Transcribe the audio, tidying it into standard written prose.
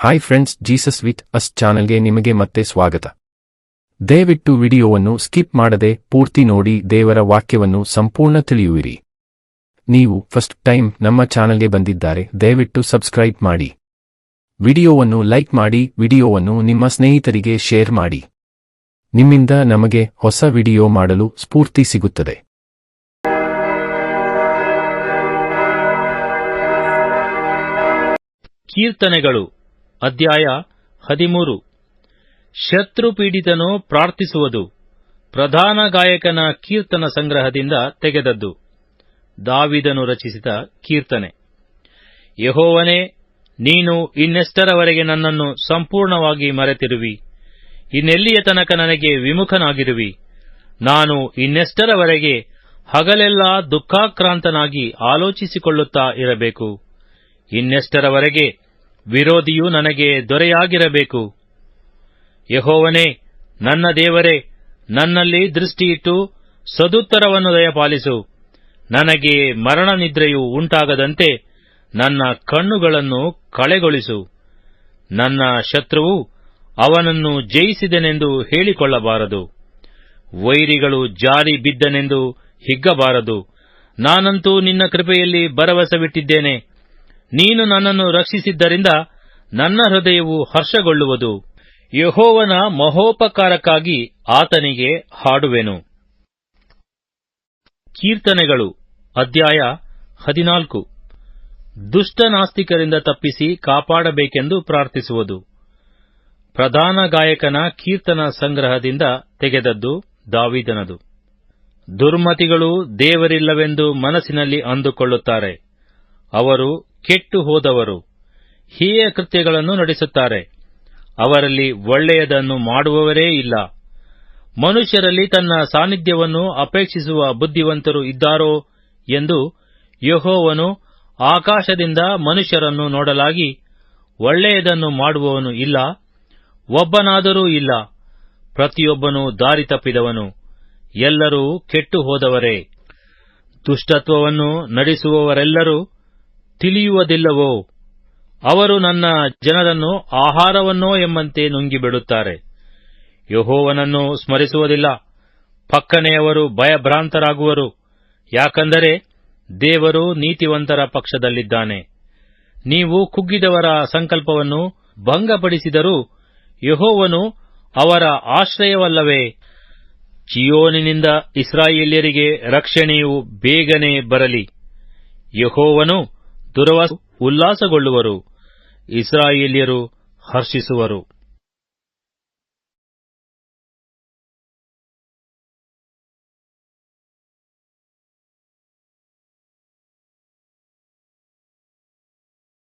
Hi friends, Jesus with us ಚಾನೆಲ್ಗೆ ನಿಮಗೆ ಮತ್ತೆ ಸ್ವಾಗತ. ದಯವಿಟ್ಟು ವಿಡಿಯೋವನ್ನು ಸ್ಕಿಪ್ ಮಾಡದೆ ಪೂರ್ತಿ ನೋಡಿ ದೇವರ ವಾಕ್ಯವನ್ನು ಸಂಪೂರ್ಣ ತಿಳಿಯುವಿರಿ. ನೀವು ಫಸ್ಟ್ ಟೈಮ್ ನಮ್ಮ ಚಾನೆಲ್ಗೆ ಬಂದಿದ್ದಾರೆ, ದಯವಿಟ್ಟು ಸಬ್ಸ್ಕ್ರೈಬ್ ಮಾಡಿ. ವಿಡಿಯೋವನ್ನು ಲೈಕ್ ಮಾಡಿ, ವಿಡಿಯೋವನ್ನು ನಿಮ್ಮ ಸ್ನೇಹಿತರಿಗೆ ಶೇರ್ ಮಾಡಿ. ನಿಮ್ಮಿಂದ ನಮಗೆ ಹೊಸ ವಿಡಿಯೋ ಮಾಡಲು ಸ್ಫೂರ್ತಿ ಸಿಗುತ್ತದೆ. ಕೀರ್ತನೆಗಳು ಅಧ್ಯಾಯ 13. ಶತ್ರುಪೀಡಿತನು ಪ್ರಾರ್ಥಿಸುವುದು. ಪ್ರಧಾನ ಗಾಯಕನ ಕೀರ್ತನ ಸಂಗ್ರಹದಿಂದ ತೆಗೆದದ್ದು. ದಾವೀದನು ರಚಿಸಿದ ಕೀರ್ತನೆ. ಯೆಹೋವನೇ, ನೀನು ಇನ್ನೆಷ್ಟರವರೆಗೆ ನನ್ನನ್ನು ಸಂಪೂರ್ಣವಾಗಿ ಮರೆತಿರುವಿ? ಇನ್ನೆಲ್ಲಿಯ ತನಕ ನನಗೆ ವಿಮುಖನಾಗಿರುವಿ? ನಾನು ಇನ್ನೆಷ್ಟರವರೆಗೆ ಹಗಲೆಲ್ಲಾ ದುಃಖಾಕ್ರಾಂತನಾಗಿ ಆಲೋಚಿಸಿಕೊಳ್ಳುತ್ತಾ ಇರಬೇಕು? ಇನ್ನೆಷ್ಟರವರೆಗೆ ವಿರೋಧಿಯು ನನಗೆ ದೊರೆಯಾಗಿರಬೇಕು? ಯೆಹೋವನೇ, ನನ್ನ ದೇವರೇ, ನನ್ನಲ್ಲಿ ದೃಷ್ಟಿಯಿಟ್ಟು ಸದುತ್ತರವನ್ನು ದಯಪಾಲಿಸು. ನನಗೆ ಮರಣ ನಿದ್ರೆಯು ಉಂಟಾಗದಂತೆ ನನ್ನ ಕಣ್ಣುಗಳನ್ನು ಕಳೆಗೊಳಿಸು. ನನ್ನ ಶತ್ರುವು ಅವನನ್ನು ಜಯಿಸಿದೆನೆಂದು ಹೇಳಿಕೊಳ್ಳಬಾರದು. ವೈರಿಗಳು ಜಾರಿ ಬಿದ್ದನೆಂದು ಹಿಗ್ಗಬಾರದು. ನಾನಂತೂ ನಿನ್ನ ಕೃಪೆಯಲ್ಲಿ ಭರವಸವಿಟ್ಟಿದ್ದೇನೆ. ನೀನು ನನ್ನನ್ನು ರಕ್ಷಿಸಿದ್ದರಿಂದ ನನ್ನ ಹೃದಯವು ಹರ್ಷಗೊಳ್ಳುವುದು. ಯೆಹೋವನ ಮಹೋಪಕಾರಕ್ಕಾಗಿ ಆತನಿಗೆ ಹಾಡುವೆನು. ಕೀರ್ತನೆಗಳು ಅಧ್ಯಾಯ 14. ದುಷ್ಟನಾಸ್ತಿಕರಿಂದ ತಪ್ಪಿಸಿ ಕಾಪಾಡಬೇಕೆಂದು ಪ್ರಾರ್ಥಿಸುವುದು. ಪ್ರಧಾನ ಗಾಯಕನ ಕೀರ್ತನ ಸಂಗ್ರಹದಿಂದ ತೆಗೆದದ್ದು. ದಾವೀದನದು. ದುರ್ಮತಿಗಳು ದೇವರಿಲ್ಲವೆಂದು ಮನಸ್ಸಿನಲ್ಲಿ ಅಂದುಕೊಳ್ಳುತ್ತಾರೆ. ಅವರು ಕೆಟ್ಟು ಹೋದವರು, ಹೀಯ ಕೃತ್ಯಗಳನ್ನು ನಡೆಸುತ್ತಾರೆ. ಅವರಲ್ಲಿ ಒಳ್ಳೆಯದನ್ನು ಮಾಡುವವರೇ ಇಲ್ಲ. ಮನುಷ್ಯರಲ್ಲಿ ತನ್ನ ಸಾನ್ನಿಧ್ಯವನ್ನು ಅಪೇಕ್ಷಿಸುವ ಬುದ್ಧಿವಂತರು ಇದ್ದಾರೋ ಎಂದು ಯೆಹೋವನು ಆಕಾಶದಿಂದ ಮನುಷ್ಯರನ್ನು ನೋಡಲಾಗಿ, ಒಳ್ಳೆಯದನ್ನು ಮಾಡುವವನು ಇಲ್ಲ, ಒಬ್ಬನಾದರೂ ಇಲ್ಲ. ಪ್ರತಿಯೊಬ್ಬನೂ ದಾರಿ ತಪ್ಪಿದವನು, ಎಲ್ಲರೂ ಕೆಟ್ಟು ಹೋದವರೇ. ದುಷ್ಟತ್ವವನ್ನು ನಡೆಸುವವರೆಲ್ಲರೂ ತಿಳಿಯುವುದಿಲ್ಲವೋ? ಅವರು ನನ್ನ ಜನರನ್ನು ಆಹಾರವನ್ನೋ ಎಂಬಂತೆ ನುಂಗಿಬಿಡುತ್ತಾರೆ. ಯೆಹೋವನನ್ನು ಸ್ಮರಿಸುವುದಿಲ್ಲ. ಪಕ್ಕನೆಯವರು ಭಯಭ್ರಾಂತರಾಗುವರು. ಯಾಕಂದರೆ ದೇವರು ನೀತಿವಂತರ ಪಕ್ಷದಲ್ಲಿದ್ದಾನೆ. ನೀವು ಕುಗ್ಗಿದವರ ಸಂಕಲ್ಪವನ್ನು ಭಂಗಪಡಿಸಿದರೂ ಯೆಹೋವನು ಅವರ ಆಶ್ರಯವಲ್ಲವೇ? ಚೀಯೋನಿನಿಂದ ಇಸ್ರಾಯೇಲ್ಯರಿಗೆ ರಕ್ಷಣೆಯು ಬೇಗನೆ ಬರಲಿ. ಯೆಹೋವನು ದುರ್ವಾಸರು ಉಲ್ಲಾಸಗೊಳ್ಳುವರು, ಇಸ್ರಾಯೇಲ್ಯರು ಹರ್ಷಿಸುವರು.